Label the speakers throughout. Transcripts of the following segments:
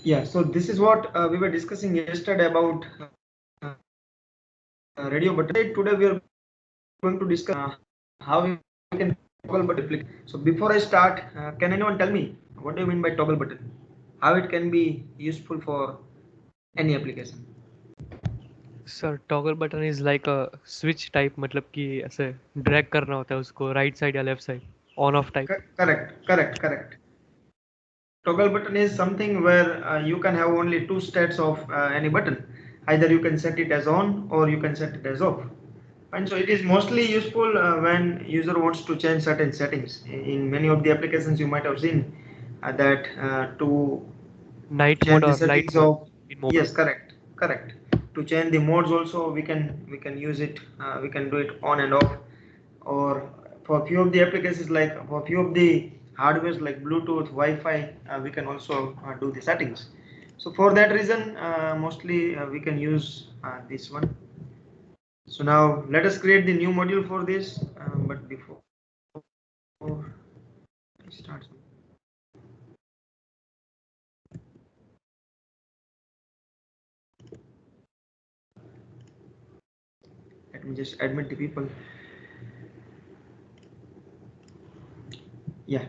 Speaker 1: Yeah, so this is what we were discussing yesterday about radio button. Today we are going to discuss how we can toggle button application. So before I start, can anyone tell me what do you mean by toggle button? How it can be useful for any application?
Speaker 2: Sir toggle button is like a switch type, मतलब कि ऐसे drag करना होता है उसको right side या left side, on off type.
Speaker 1: Correct. Toggle button is something where you can have only two states of any button. Either you can set it as on or you can set it as off. And so it is mostly useful when user wants to change certain settings. In many of the applications you might have seen that to
Speaker 2: night mode
Speaker 1: change the
Speaker 2: और light
Speaker 1: settings
Speaker 2: mode
Speaker 1: of,
Speaker 2: in mobile.
Speaker 1: yes, correct, to change the modes also we can use it, we can do it on and off, or for few of the applications, like for few of the hardwares like Bluetooth, Wi-Fi, we can also do the settings. So for that reason mostly we can use this one. So now let us create the new module for this, but before I start, let me just admit the people. Yeah,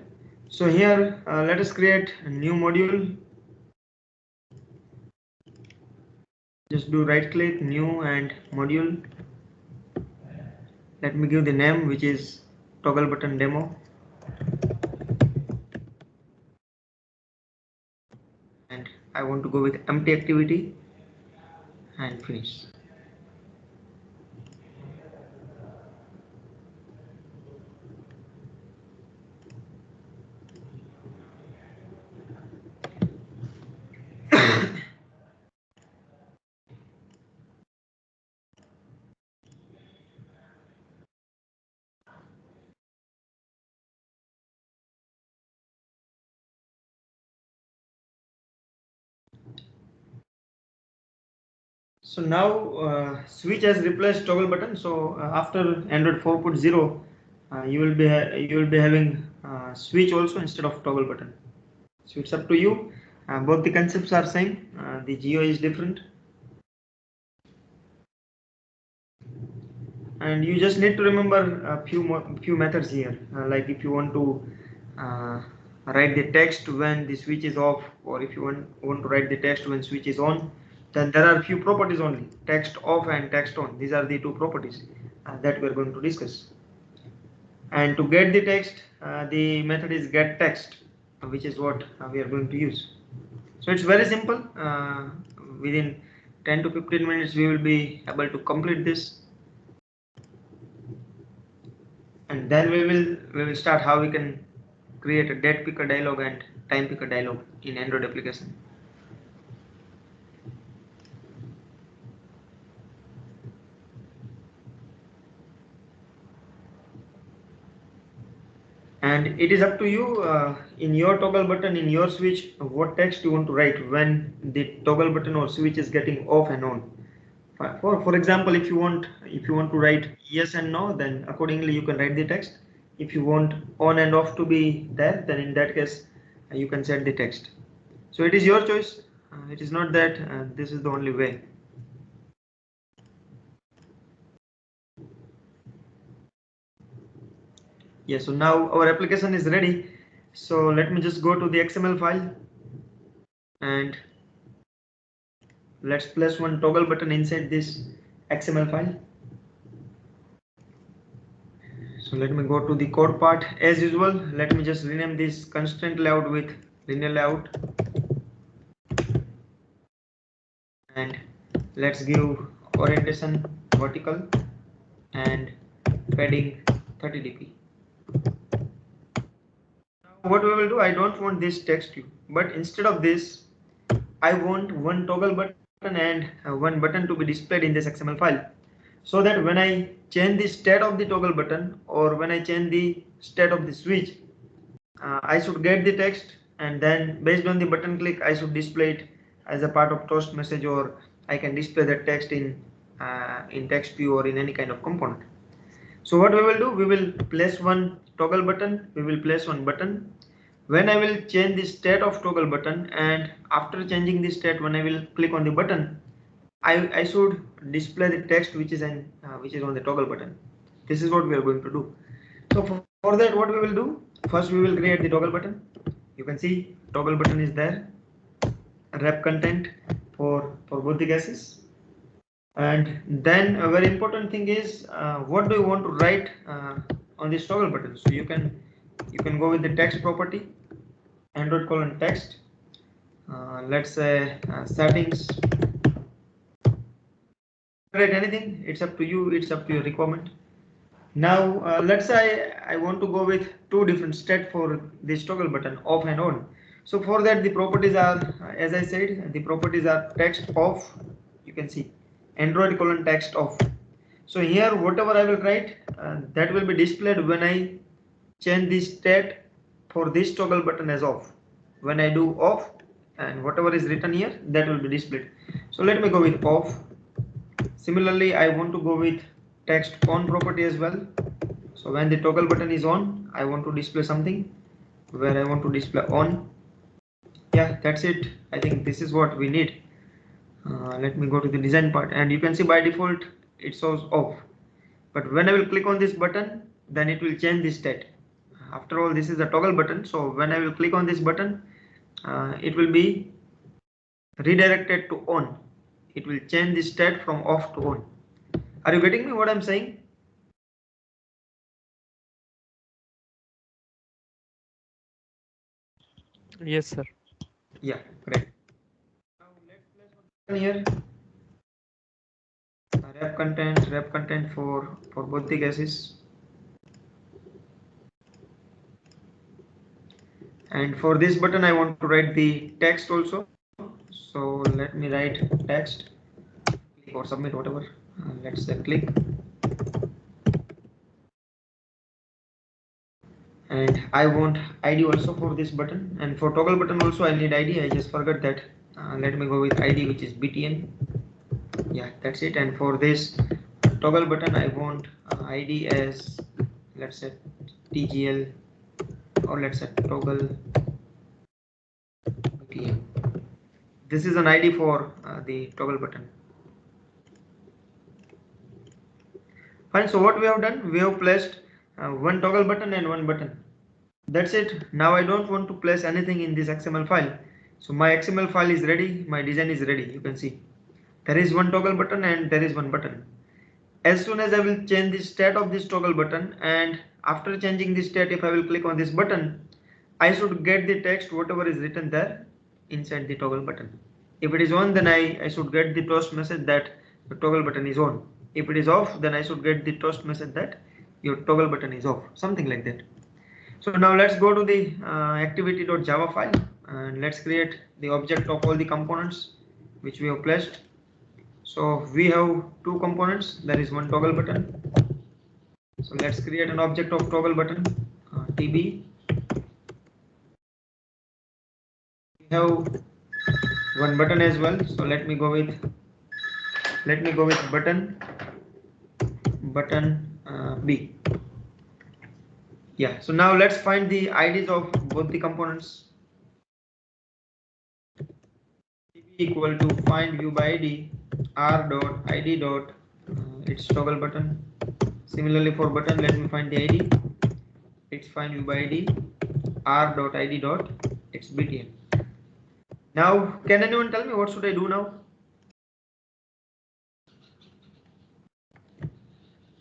Speaker 1: so here let us create a new module. Just do right click, new, and module. Let me give the name, which is toggle button demo, and I want to go with empty activity and finish. So now switch has replaced toggle button. So after Android 4.0, you will be having switch also instead of toggle button. So it's up to you. Both the concepts are same. The geo is different, and you just need to remember a few methods here. Like if you want to uh, write the text when the switch is off, or if you want to write the text when switch is on, then there are few properties only: text off and text on. These are the two properties that we're going to discuss. And to get the text, the method is get text, which is what we are going to use. So it's very simple. Within 10 to 15 minutes we will be able to complete this, and then we will start how we can create a date picker dialog and time picker dialog in Android application. And it is up to you in your toggle button, in your switch, what text you want to write when the toggle button or switch is getting off and on. For example, if you want to write yes and no, then accordingly you can write the text. If you want on and off to be there, then in that case you can set the text. So it is your choice. It is not that this is the only way. Yeah, so now our application is ready. So let me just go to the XML file, and let's place one toggle button inside this XML file. So let me go to the code part. As usual, let me just rename this constraint layout with linear layout, and let's give orientation vertical and padding 30 dp. Now what we will do, I don't want this text view, but instead of this I want one toggle button and one button to be displayed in this XML file, so that when I change the state of the toggle button or when I change the state of the switch, I should get the text, and then based on the button click I should display it as a part of toast message, or I can display that text in text view or in any kind of component. So what we will do, we will place one toggle button, we will place one button, When I will change the state of toggle button, and after changing the state, when I will click on the button, I should display the text which is on the toggle button. This is what we are going to do. So for that, what we will do, first we will create the toggle button. You can see toggle button is there, wrap content for both the cases. And then a very important thing is what do you want to write on this toggle button. So you can go with the text property, Android colon text. Let's say settings. Write anything. It's up to you. It's up to your requirement. Now let's say I want to go with two different state for this toggle button, off and on. So for that, the properties are, as I said, the properties are text off. You can see Android colon text off. So here whatever I will write, that will be displayed when I change the state for this toggle button as off. When I do off, and whatever is written here, that will be displayed. So let me go with off. Similarly, I want to go with text on property as well. So when the toggle button is on, I want to display something where I want to display on. Yeah, that's it. I think this is what we need. Let me go to the design part, and you can see by default it shows off. But when I will click on this button, then it will change the state. After all, this is a toggle button. So when I will click on this button, it will be redirected to on. It will change the state from off to on. Are you getting me what I'm saying?
Speaker 2: Yes, sir.
Speaker 1: Yeah, great. Now let's place one button here. Wrap content for both the cases. And for this button, I want to write the text also. So let me write text, click or submit, whatever. Let's say click. And I want ID also for this button, and for toggle button also I need ID. I just forgot that. Let me go with ID, which is BTN. Yeah, that's it. And for this toggle button, I want ID as, let's say, TGL, or let's say toggle BTN. This is an ID for the toggle button. Fine. So what we have done, we have placed one toggle button and one button. That's it. Now I don't want to place anything in this XML file. So my XML file is ready. My design is ready. You can see there is one toggle button and there is one button. As soon as I will change the state of this toggle button, and after changing the state, if I will click on this button, I should get the text whatever is written there inside the toggle button. If it is on, then I should get the toast message that the toggle button is on. If it is off, then I should get the toast message that your toggle button is off, something like that. So now let's go to the activity.java file, and let's create the object of all the components which we have placed. So we have two components. There is one toggle button. So let's create an object of toggle button, TB. We have one button as well. So let me go with button B. Yeah. So now let's find the IDs of both the components. TB equal to find view by ID r dot id dot its toggle button. Similarly for button, let me find the ID. It's find view by ID r dot id dot its btn. Now, can anyone tell me what should I do now?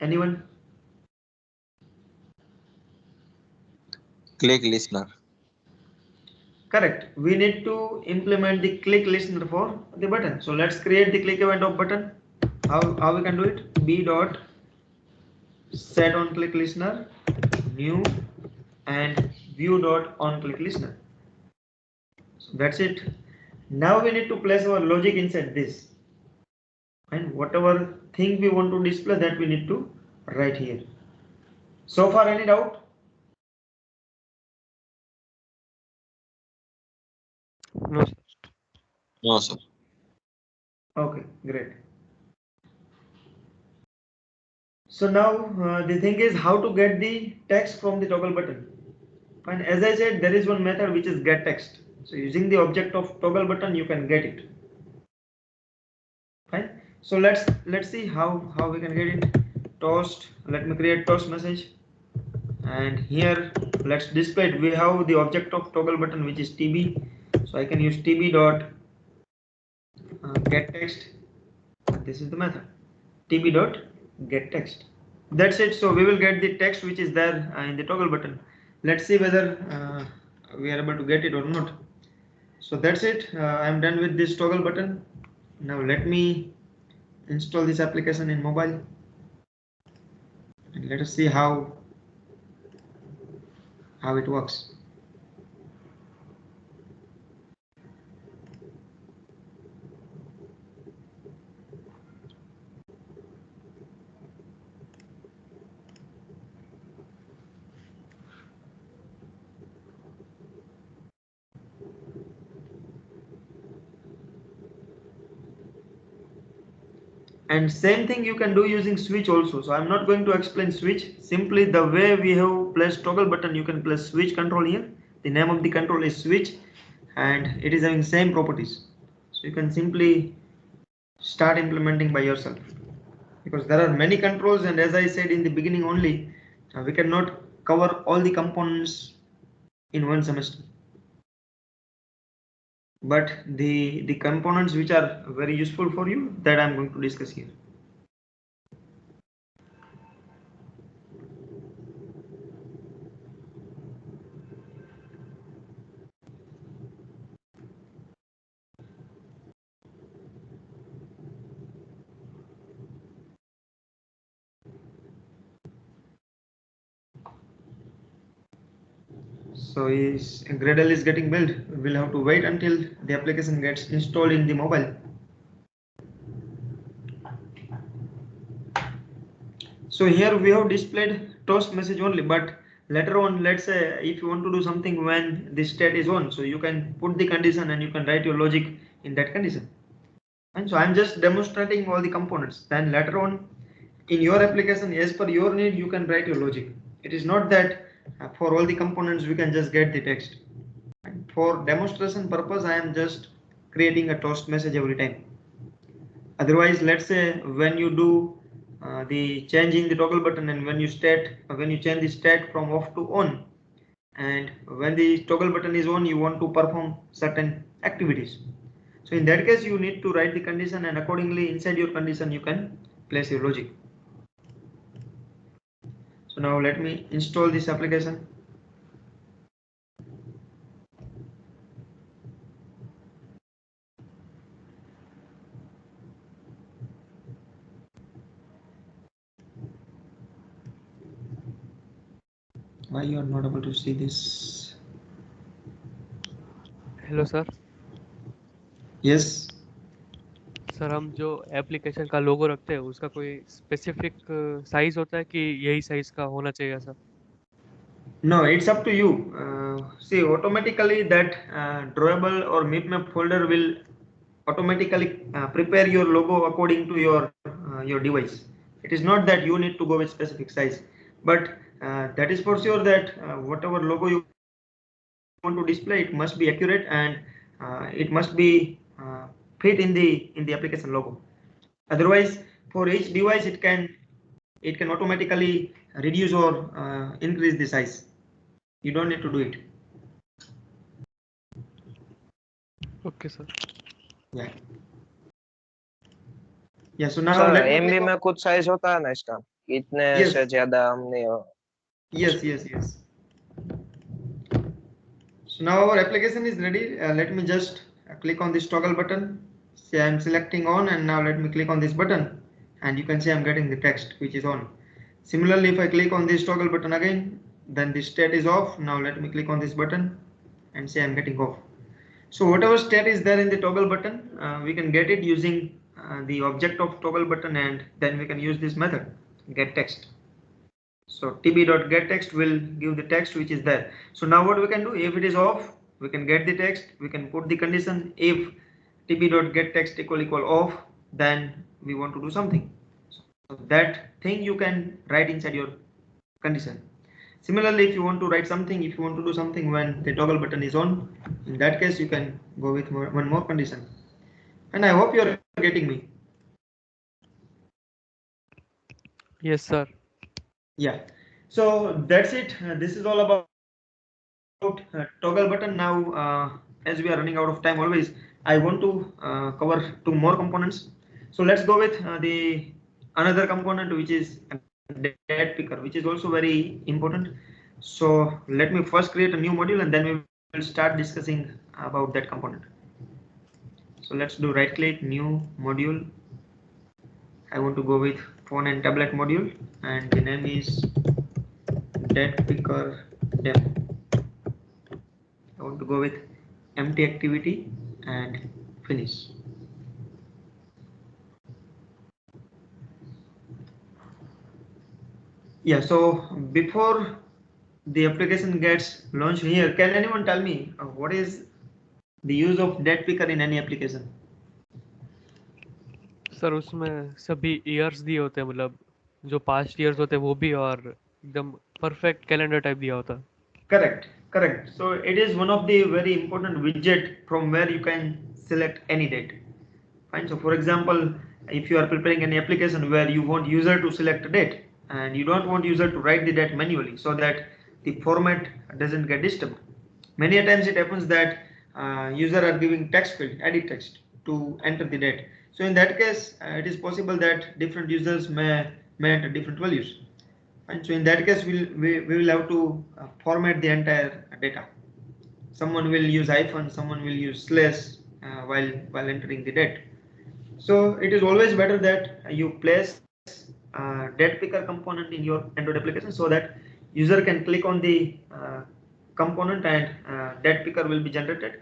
Speaker 1: Anyone?
Speaker 3: Click listener.
Speaker 1: Correct. We need to implement the click listener for the button. So let's create the click event of button. How we can do it? B dot set on click listener new and view dot on click listener. So that's it. Now we need to place our logic inside this, and whatever thing we want to display, that we need to write here. So far, any doubt?
Speaker 2: No, sir.
Speaker 3: No, sir.
Speaker 1: Okay, great. So now the thing is how to get the text from the toggle button. Fine. As I said, there is one method which is get text. So using the object of toggle button, you can get it. Fine. So let's see how we can get it. Toast. Let me create toast message, and here let's display it. We have the object of toggle button which is tb. So I can use tb dot get text. This is the method tb dot get text. That's it. So we will get the text which is there in the toggle button. Let's see whether we are able to get it or not. So that's it. I'm done with this toggle button. Now let me install this application in mobile, and let us see how it works. And same thing you can do using switch also. So I'm not going to explain switch. Simply the way we have placed toggle button, you can place switch control here. The name of the control is switch, and it is having same properties. So you can simply start implementing by yourself, because there are many controls, and as I said in the beginning only, we cannot cover all the components in one semester. But the components which are very useful for you, that I'm going to discuss here. So is Gradle is getting built. We'll have to wait until the application gets installed in the mobile. So here we have displayed toast message only, but later on, let's say if you want to do something when the state is on, so you can put the condition and you can write your logic in that condition. And so I'm just demonstrating all the components. Then later on in your application, as per your need, you can write your logic. It is not that for all the components we can just get the text. And for demonstration purpose, I am just creating a toast message every time. Otherwise, let's say when you do the changing the toggle button, and when you change the state from off to on, and when the toggle button is on, you want to perform certain activities. So in that case, you need to write the condition, and accordingly inside your condition you can place your logic. So now let me install this application. Why you are not able to see this?
Speaker 2: Hello sir.
Speaker 1: Yes.
Speaker 2: Sir हम जो application का लोगो रखते हैं उसका कोई specific size होता है कि यही साइज का होना चाहिए sir?
Speaker 1: No, it's up to you. See, automatically that drawable or mipmap folder will automatically prepare your logo according to your device. It is not that you need to go with specific size, but that is for sure that whatever logo you want to display, it must be accurate, and it must be fit in the application logo. Otherwise, for each device, it can automatically reduce or increase the size. You don't need to do it.
Speaker 2: Okay, sir.
Speaker 1: Yeah. Yeah. So now
Speaker 3: sir
Speaker 1: let me
Speaker 3: MB
Speaker 1: click
Speaker 3: में
Speaker 1: on.
Speaker 3: कुछ size होता है ना इसका, इतने
Speaker 1: Yes.
Speaker 3: से ज्यादा हम नहीं हो.
Speaker 1: Yes. So now our application is ready. Let me just click on this toggle button. Say I'm selecting on, and now let me click on this button, and you can see I'm getting the text which is on. Similarly, if I click on this toggle button again, then the state is off. Now let me click on this button and say I'm getting off. So whatever state is there in the toggle button, we can get it using the object of toggle button, and then we can use this method get text. So tb.getText will give the text which is there. So now what we can do, if it is off, we can get the text, we can put the condition. If tb.getText equal off, then we want to do something. So that thing you can write inside your condition. Similarly, if you want to write something, if you want to do something when the toggle button is on, in that case you can go with one more condition. And I hope you are getting me.
Speaker 2: Yes, sir.
Speaker 1: Yeah. So that's it. This is all about toggle button. Now, as we are running out of time, always I want to cover two more components. So let's go with the another component, which is date picker, which is also very important. So let me first create a new module, and then we will start discussing about that component. So let's do right click, new module. I want to go with phone and tablet module, and the name is date picker demo. I want to go with empty activity and finish. Yeah, so before the application gets launched here, can anyone tell me what is the use of date picker in any application?
Speaker 2: Sir उसमें सभी years दिए होते हैं, मतलब जो past years होते हैं वो भी, और एकदम परफेक्ट कैलेंडर टाइप दिया होता है.
Speaker 1: Correct, correct. So it is one of the very important widget from where you can select any date. Fine. So for example, if you are preparing any application where you want user to select a date and you don't want user to write the date manually so that the format doesn't get disturbed. Many a times it happens that user are giving text field, edit text to enter the date. So in that case, it is possible that different users may enter different values. And so in that case, we will have to format the entire data. Someone will use hyphen, someone will use slash while entering the date. So it is always better that you place date picker component in your Android application so that user can click on the component and date picker will be generated.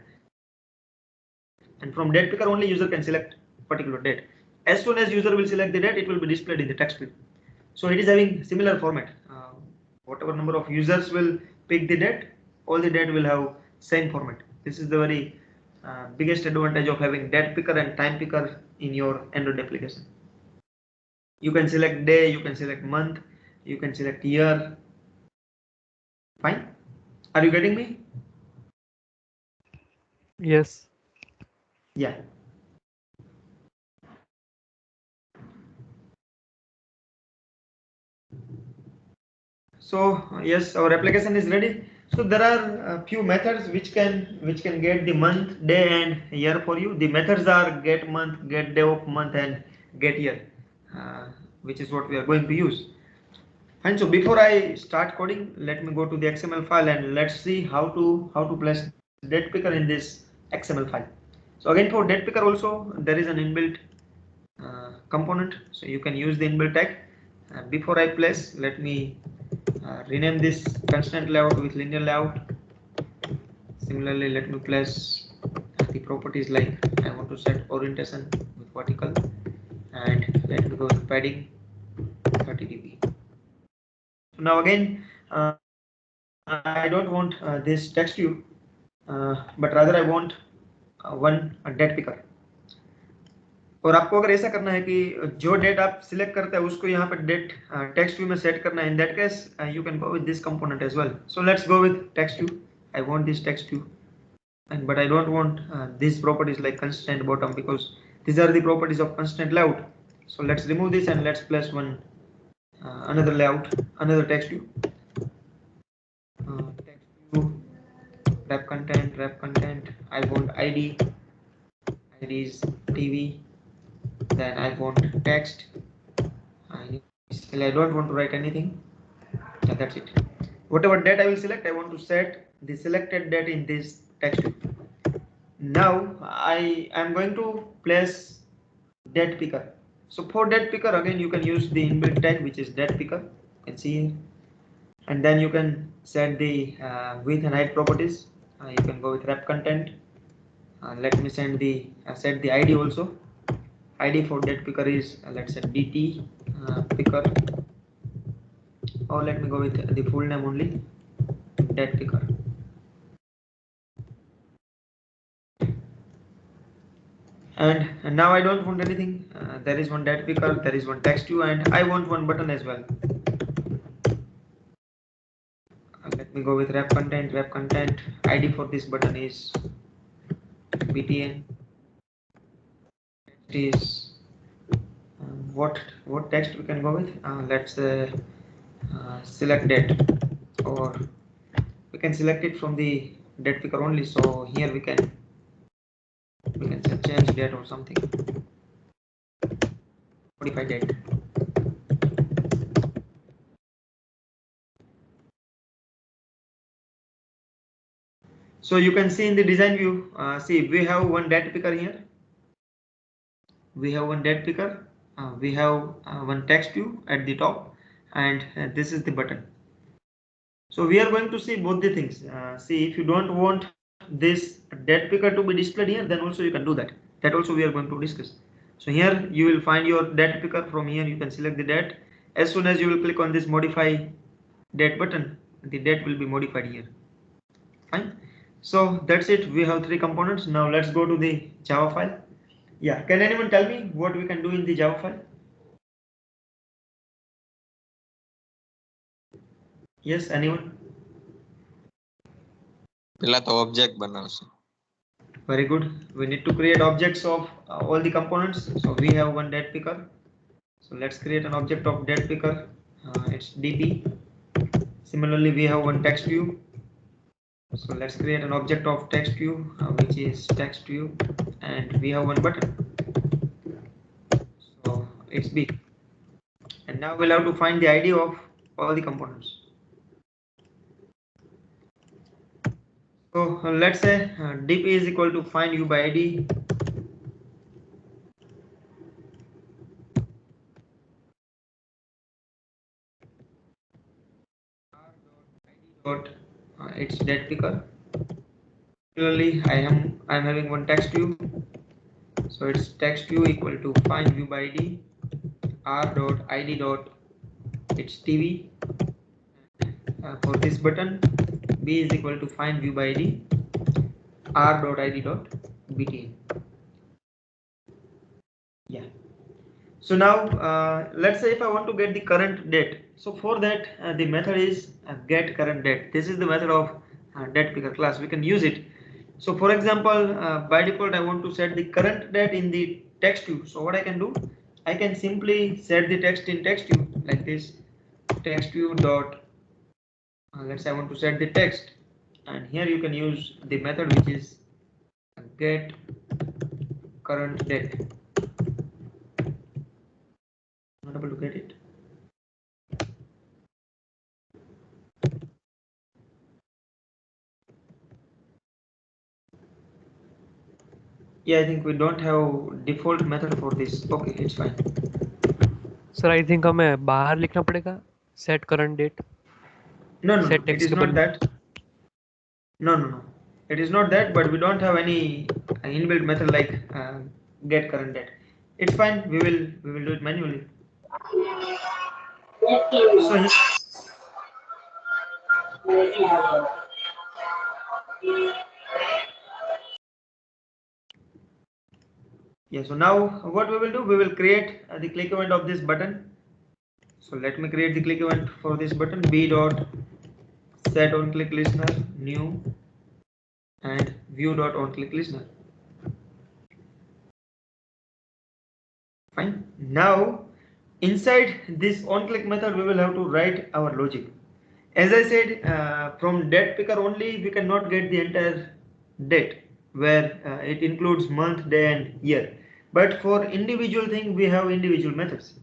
Speaker 1: And from date picker only user can select particular date. As soon as user will select the date, it will be displayed in the text field. So it is having similar format. Whatever number of users will pick the date, all the date will have same format. This is the very biggest advantage of having date picker and time picker in your Android application. You can select day, you can select month, you can select year. Fine. Are you getting me?
Speaker 2: Yes.
Speaker 1: Yeah. So yes, our application is ready. So there are a few methods which can get the month, day, and year for you. The methods are get month, get day of month, and get year, which is what we are going to use. And so before I start coding, let me go to the XML file and let's see how to place date picker in this XML file. So again, for date picker also there is an inbuilt component, so you can use the inbuilt tag. Before I place, let me rename this constant layout with linear layout. Similarly, let me place the properties like I want to set orientation with vertical, and let me go with padding 30 dB. Now again, I don't want this text view, but rather I want one date picker. और आपको अगर ऐसा करना है कि जो date आप select करते हैं उसको यहाँ पे डेट टेक्स्ट व्यू में सेट करना है, in that case you can go with this component as well. So let's go with text view. I want this text view, and but I don't want these properties like constant bottom, because these are the properties of constant layout. So let's remove this and let's place one another layout, another text view. Text view, wrap content. I want id is TV. Then I want text. I don't want to write anything. That's it. Whatever date I will select, I want to set the selected date in this text. Now I am going to place date picker. So for date picker, again you can use the inbuilt tag, which is date picker. You can see here, and then you can set the width and height properties. You can go with wrap content. Let me set the ID also. ID for date picker is let's say DT picker, or let me go with the full name only, date picker. And now I don't want anything. There is one date picker, there is one text view, and I want one button as well. let me go with wrap content. Wrap content ID for this button is btn. Text is what text we can go with? Let's select date, or we can select it from the date picker only. So here we can say change date or something. Modify date. So you can see in the design view, see we have one date picker here. We have one date picker. We have one text view at the top, and this is the button. So we are going to see both the things. See, if you don't want this date picker to be displayed here, then also you can do that. That also we are going to discuss. So here you will find your date picker. From here you can select the date. As soon as you will click on this modify date button, the date will be modified here. Fine. So that's it. We have three components. Now let's go to the Java file. Yeah, can anyone tell me what we can do in the Java file? Yes, anyone?
Speaker 4: પેલા તો object બનાવશું.
Speaker 1: Very good. We need to create objects of all the components. So we have one date picker. So let's create an object of date picker. It's dp. Similarly, we have one text view. So let's create an object of text view, which is text view, and we have one button. So it's b. And now we'll have to find the ID of all the components. So let's say dp is equal to find u by id. Dot its date picker. Similarly, I'm having one text view. So it's text view equal to find view by id r dot id dot its tv. For this button, b is equal to find view by id r dot id dot btn. Yeah. So now let's say if I want to get the current date. So for that the method is get current date. This is the method of date picker class. We can use it. So for example, by default I want to set the current date in the text view. So what I can do, I can simply set the text in text view like this. Text view dot let's say I want to set the text, and here you can use the method which is get current date. Not able to get it. Yeah, I think we don't have default method for this. Okay, it's fine.
Speaker 2: Sir I think हमें बाहर लिखना पड़ेगा set current date.
Speaker 1: No,
Speaker 2: Set
Speaker 1: it
Speaker 2: text
Speaker 1: is
Speaker 2: के
Speaker 1: not
Speaker 2: बदले.
Speaker 1: that. No, it is not that, but we don't have any inbuilt method like get current date. It's fine. We will do it manually. So yeah, so now what we will do, we will create the click event of this button. So let me create the click event for this button. B dot set on click listener new and view dot on click listener. Fine. Now inside this on click method we will have to write our logic. As I said, from date picker only we cannot get the entire date, where it includes month, day and year. But for individual thing we have individual methods.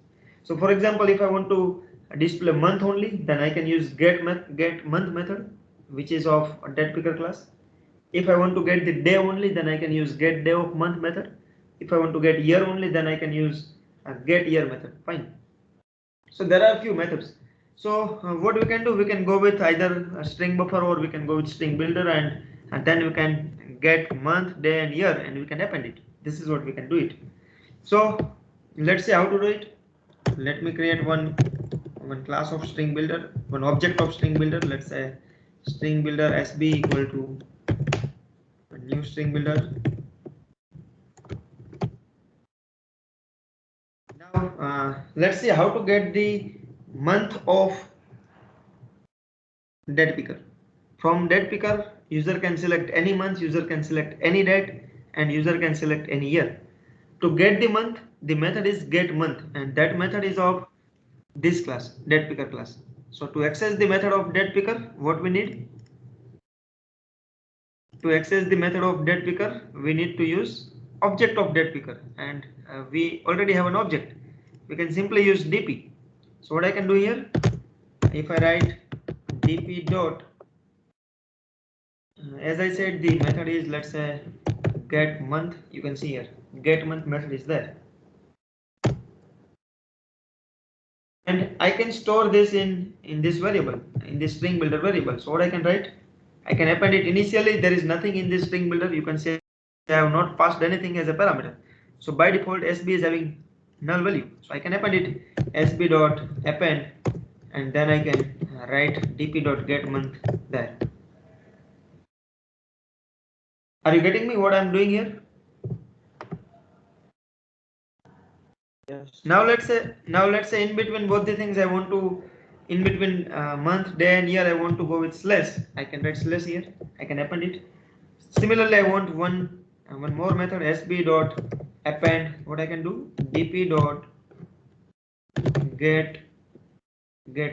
Speaker 1: So for example, if I want to display month only, then I can use get month method, which is of a date picker class. If I want to get the day only, then I can use get day of month method. If I want to get year only, then I can use get year method. Fine. So there are a few methods. So what we can do, we can go with either a string buffer or we can go with string builder, and then we can get month, day and year and we can append it. This is what we can do it. So let's see how to do it. Let me create one class of string builder, one object of string builder. Let's say string builder sb equal to a new string builder. Now let's see how to get the month of date picker. From date picker, user can select any month, user can select any date, and user can select any year. To get the month, the method is get month, and that method is of this class, date picker class. So to access the method of date picker, what we need? To access the method of date picker, we need to use object of date picker, and we already have an object. We can simply use dp. So what I can do here, if I write dp dot, as I said, the method is, let's say, get month. You can see here get month method is there, and I can store this in this variable, in this string builder variable. So what I can write, I can append it. Initially there is nothing in this string builder. You can say I have not passed anything as a parameter. So by default SB is having null value. So I can append it SB dot append, and then I can write dp dot get month there. Are you getting me what I'm doing here?
Speaker 3: Yes.
Speaker 1: Now let's say in between both the things I want to, in between month, day and year, I want to go with slash. I can write slash here. I can append it. Similarly, I want one more method, sb dot append. What I can do, dp dot get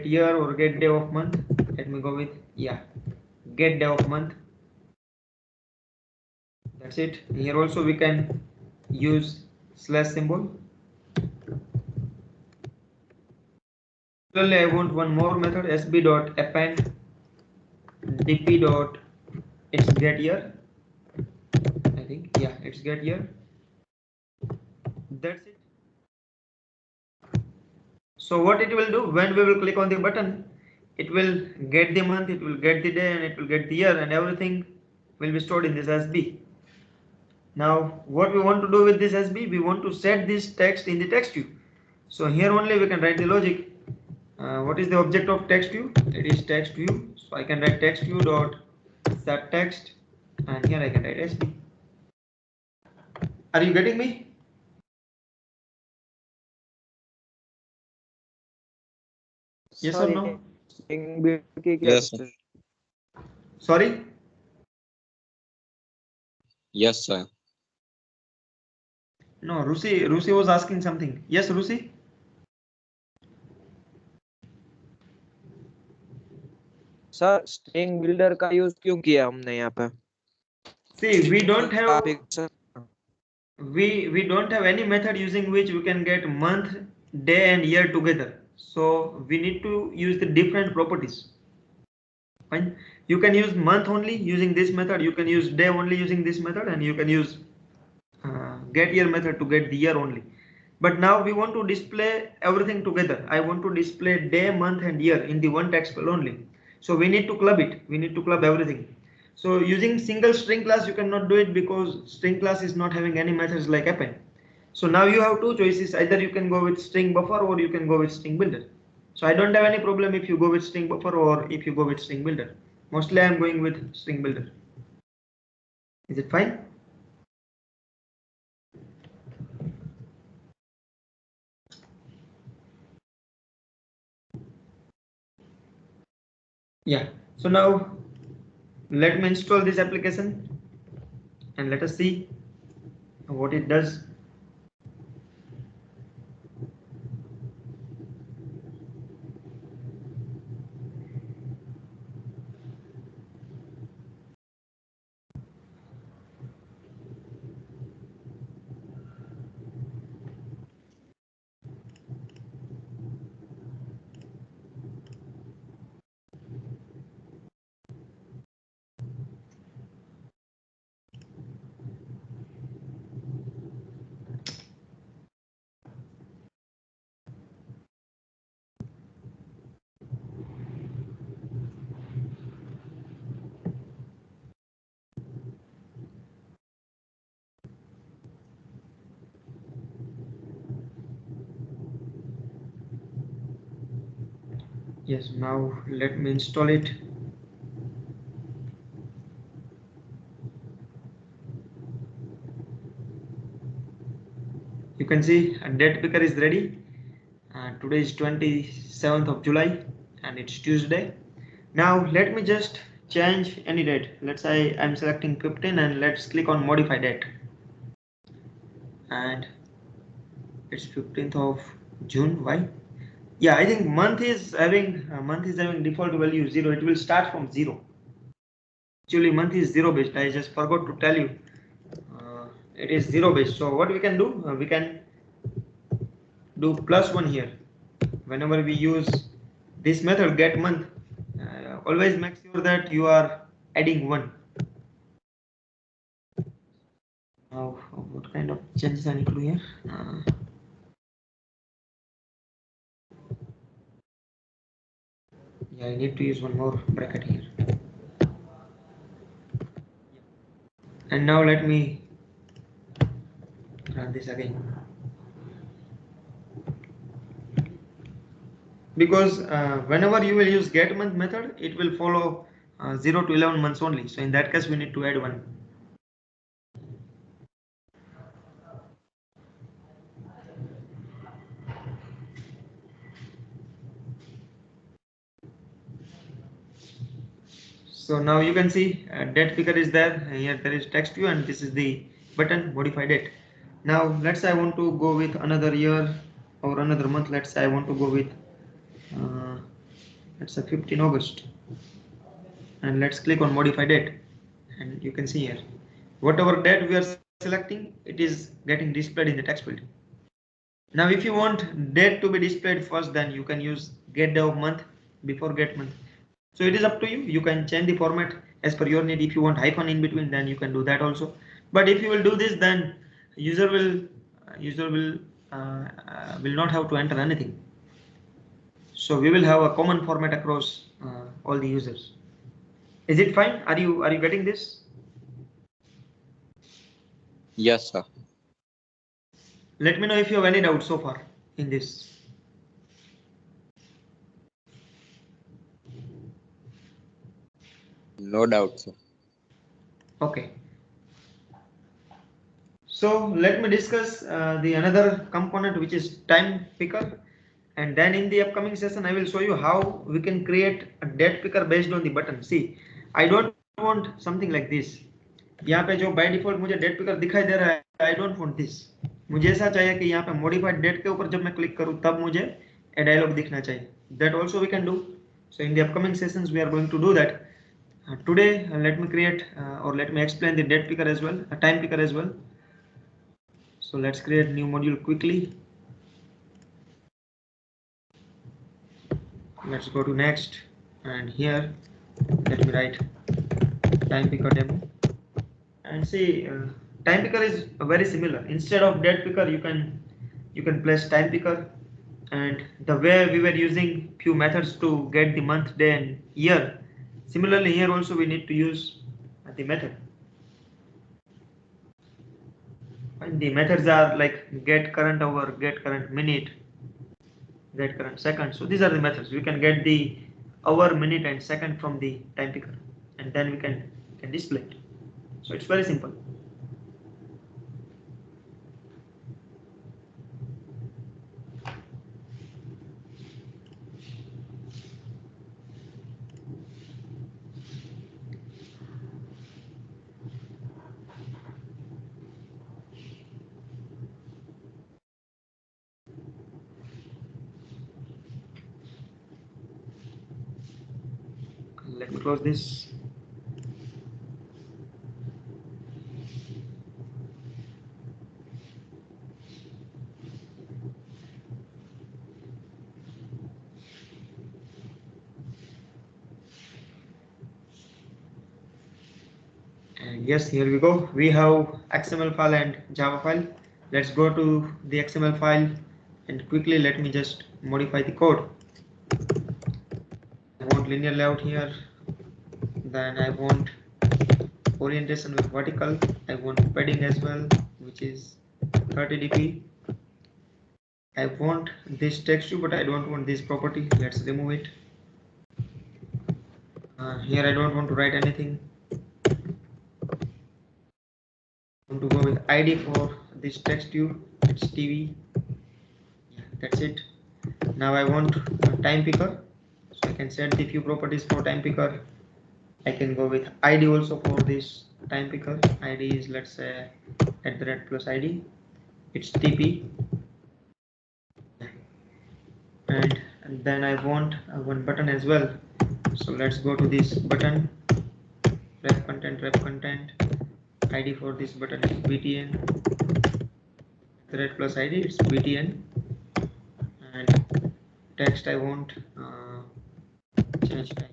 Speaker 1: year or get day of month. Let me go with get day of month. That's it. Here also we can use slash symbol. Similarly, I want one more method, sb dot append dp dot it's get year. I think it's get year. That's it. So what it will do, when we will click on the button, it will get the month, it will get the day, and it will get the year, and everything will be stored in this SB. Now what we want to do with this SB, we want to set this text in the text view. So here only we can write the logic. What is the object of text view? It is text view. So I can write text view dot set text, and here I can write SB. Are you getting me? Yes or no?
Speaker 4: Yes, sir.
Speaker 1: Sorry?
Speaker 4: Yes, sir.
Speaker 1: No, Rusi was asking something. Yes, Rusi?
Speaker 3: Sir string builder का use क्यों किया हमने यहाँ पे?
Speaker 1: See, we don't have
Speaker 3: Sir,
Speaker 1: we don't have any method using which we can get month, day, and year together. So we need to use the different properties. Fine. You can use month only using this method. You can use day only using this method, and you can use get year method to get the year only. But now we want to display everything together. I want to display day, month, and year in the one text file only. So we need to club it. We need to club everything. So using single string class, you cannot do it because string class is not having any methods like append. So now you have two choices. Either you can go with string buffer or you can go with string builder. So I don't have any problem if you go with string buffer or if you go with string builder. Mostly I am going with string builder. Is it fine? Yeah. So now let me install this application and let us see what it does. Yes, now let me install it. You can see a date picker is ready. Today is 27th of July and it's Tuesday. Now let me just change any date. Let's say I'm selecting 15 and let's click on modify date. And it's 15th of June. Why? Yeah, I think month is having default value 0. It will start from 0. Actually, month is 0 based. I just forgot to tell you. It is 0 based. So what we can do? We can do +1 here. Whenever we use this method get month, always make sure that you are adding 1. Now, what kind of changes I need to do here? Yeah, I need to use one more bracket here. And now let me run this again. Because whenever you will use get month method, it will follow 0 to 11 months only. So in that case, we need to add 1. So now you can see date picker is there. Here there is text view and this is the button modify date. Now let's say I want to go with another year or another month. Let's say I want to go with let's say 15 August. And let's click on modify date. And you can see here, whatever date we are selecting, it is getting displayed in the text field. Now if you want date to be displayed first, then you can use get day of month before get month. So it is up to you. You can change the format as per your need. If you want hyphen in between, then you can do that also. But if you will do this, then user will not have to enter anything. So we will have a common format across all the users. Is it fine? Are you getting this?
Speaker 4: Yes, sir.
Speaker 1: Let me know if you have any doubts so far in this.
Speaker 4: No doubt, sir.
Speaker 1: Okay. So let me discuss the another component, which is time picker, and then in the upcoming session I will show you how we can create a date picker based on the button. See, I don't want something like this. यहाँ पे जो by default मुझे date picker दिखाई दे रहा है, I don't want this. मुझे ऐसा चाहिए कि यहाँ पे modified date के ऊपर जब मैं क्लिक करूँ तब मुझे a dialog दिखना चाहिए. That also we can do. So in the upcoming sessions we are going to do that. Today let me create or let me explain the date picker as well, a time picker as well. So let's create new module quickly. Let's go to next, and here let me write time picker demo. And see, time picker is very similar. Instead of date picker, you can place time picker. And the way we were using few methods to get the month, day, and year, similarly here also we need to use the method. And the methods are like get current hour, get current minute, get current second. So these are the methods. We can get the hour, minute, and second from the time picker, and then we can display it. So it's very simple. Let me close this. And yes, here we go. We have XML file and Java file. Let's go to the XML file and quickly let me just modify the code. I want linear layout here. Then I want orientation with vertical. I want padding as well, which is 30 dp. I want this text view, but I don't want this property. Let's remove it. Here I don't want to write anything. I want to go with ID for this text view. It's TV. Yeah, that's it. Now I want a time picker, so I can set the few properties for time picker. I can go with ID also for this time picker. ID is, let's say, @+ ID. It's TP, and then I want one button as well. So let's go to this button, ref content. ID for this button is btn, @+ID, it's btn, and text I want change time.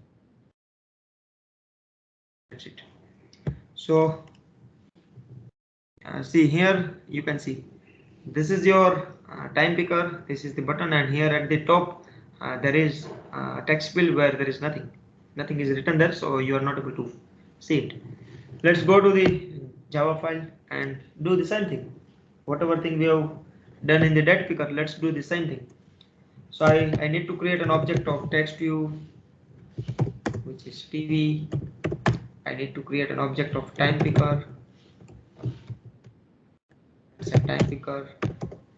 Speaker 1: That's it. So see here, you can see this is your time picker, this is the button, and here at the top there is a text field where there is nothing is written there, so you are not able to see it. Let's go to the Java file and do the same thing. Whatever thing we have done in the date picker, let's do the same thing. So I need to create an object of text view, which is TV. I need to create an object of time picker, it's a time picker,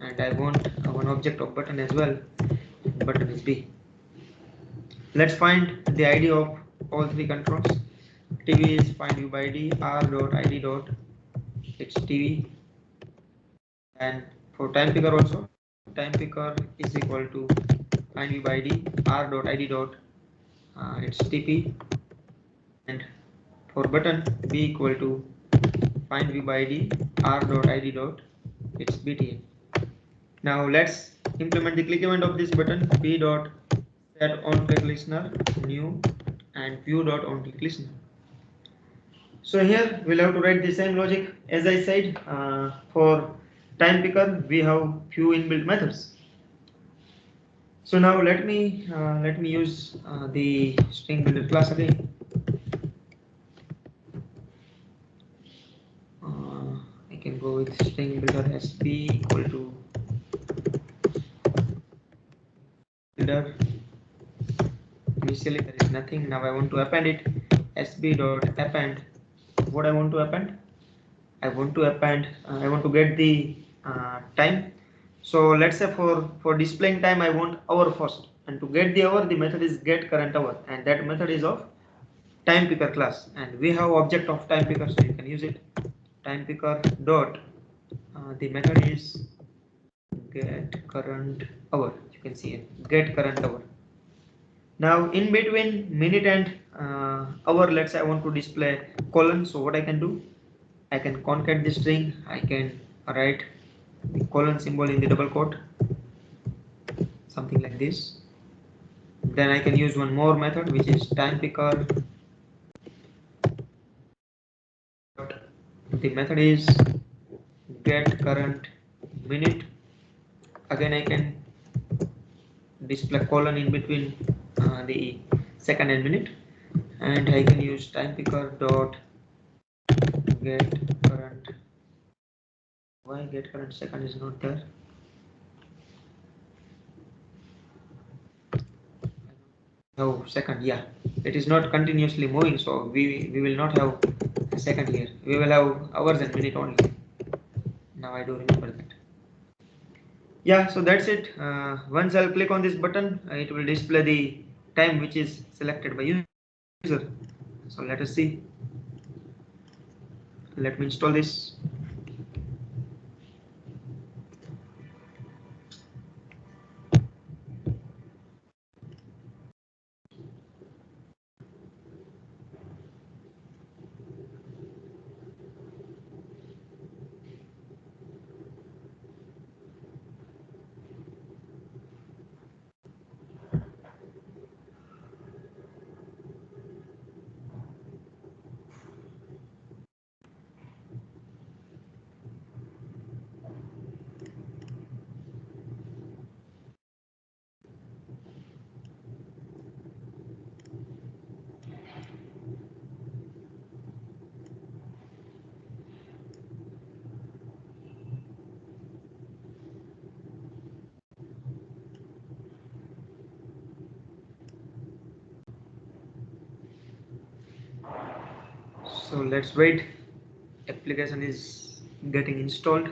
Speaker 1: and I want one object of button as well. Button is B. Let's find the ID of all three controls. TV is find view by ID, r.id dot, it's TV. And for time picker also, time picker is equal to find view by ID, r.id dot, it's TP. And for button, B equal to find view by ID, r.id dot, it's btn. Now let's implement the click event of this button, b dot set on click listener new and view dot on click listener. So here we'll have to write the same logic as I said. For time picker we have few inbuilt methods. So now let me use the string builder class again. I can go with string builder sb equal to builder. Initially there is nothing. Now I want to append it. sb dot append. What I want to append? I want to append. I want to get the time. So let's say for displaying time I want hour first, and to get the hour the method is get current hour, and that method is of time picker class, and we have object of time picker, so you can use it. Time picker dot the method is get current hour. You can see it, get current hour. Now in between minute and hour, let's say I want to display colon. So what I can do, I can concat the string. I can write the colon symbol in the double quote, something like this. Then I can use one more method, which is time picker. The method is get current minute. Again I can display colon in between the second and minute, and I can use time picker dot get current. Why get current second is not there? Oh, second, yeah, it is not continuously moving, so we will not have a second here. We will have hours and minute only. Now I do remember that. Yeah, so that's it. Once I'll click on this button, it will display the time which is selected by user. So let us see. Let me install this. So let's wait. Application is getting installed.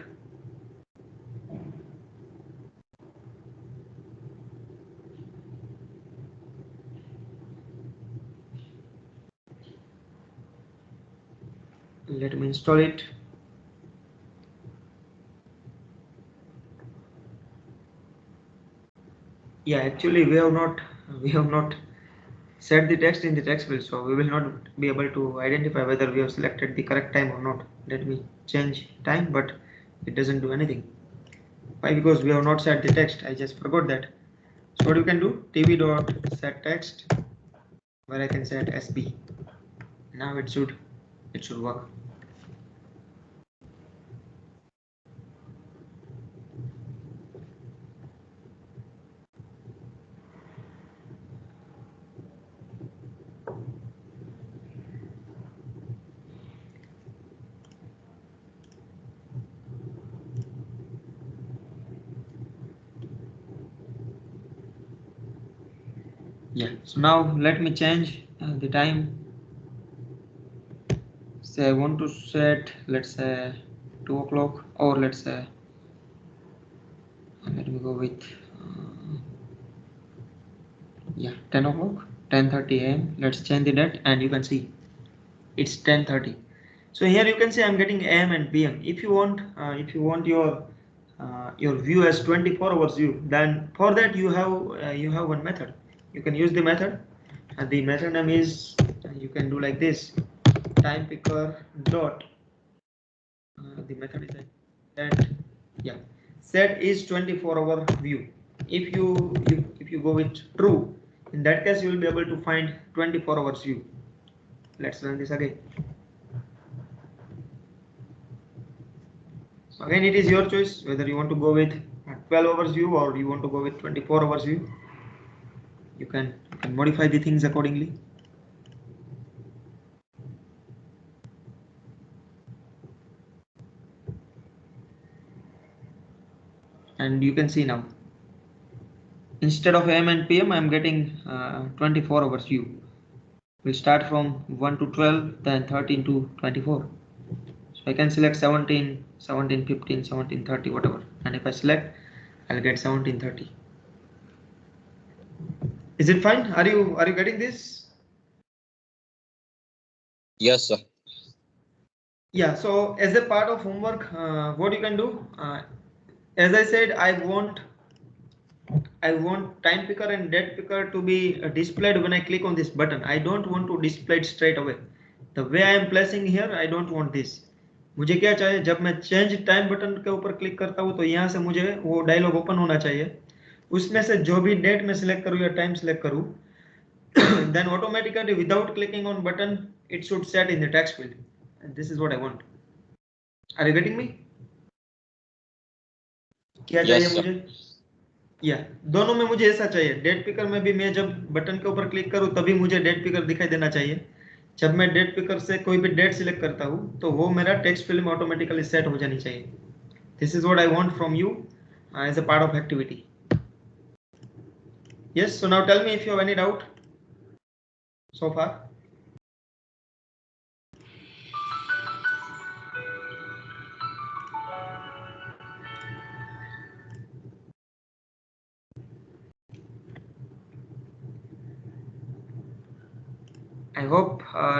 Speaker 1: Let me install it. Yeah, actually we have not set the text in the text field, so we will not be able to identify whether we have selected the correct time or not. Let me change time, but it doesn't do anything. Why? Because we have not set the text. I just forgot that. So what you can do, tv dot set text, where I can set sb. Now it should work. Yeah, so now let me change the time. Say I want to set, let's say 2 o'clock, or let's say let me go with yeah, 10 o'clock, 10:30 a.m. Let's change the date, and you can see it's 10:30. So here you can see I'm getting am and pm. If you want your view as 24 hours view, then for that you have one method. You can use the method, and the method name is you can do like this, time picker dot the method is like that. Yeah, set is 24-hour view. If you go with true, in that case you will be able to find 24 hours view. Let's run this again. So again, it is your choice whether you want to go with 12 hours view or you want to go with 24 hours view. You can modify the things accordingly. And you can see now, instead of AM and PM, I'm getting 24 hours view. We start from 1 to 12, then 13 to 24. So I can select 17, 17, 15, 17, 30, whatever. And if I select, I'll get 17:30. Is it fine? Are you getting this?
Speaker 4: Yes, sir.
Speaker 1: Yeah. So as a part of homework, what you can do, as I said, I want time picker and date picker to be displayed when I click on this button. I don't want to display it straight away. The way I am placing here, I don't want this. मुझे क्या चाहिए, जब मैं change time button के ऊपर click करता हूँ तो यहाँ से मुझे वो डायलॉग ओपन होना चाहिए. उसमें से जो भी डेट में सिलेक्ट करूँ या टाइम सिलेक्ट करूँ, then automatically without clicking on button it should set in the text field. And this is what I want. Are you getting me? क्या चाहिए
Speaker 4: Yes, sir.
Speaker 1: मुझे? या दोनों में मुझे ऐसा चाहिए. डेट पिकर में भी मैं जब बटन के ऊपर क्लिक करूं तभी मुझे डेट पिकर दिखाई देना चाहिए. जब मैं डेट पिकर से कोई भी डेट सिलेक्ट करता हूं तो वो मेरा टेक्स्ट फील्ड में ऑटोमेटिकली सेट हो जानी चाहिए. This is what I want from you as a part of activity. Yes, so now tell me if you have any doubt so far. I hope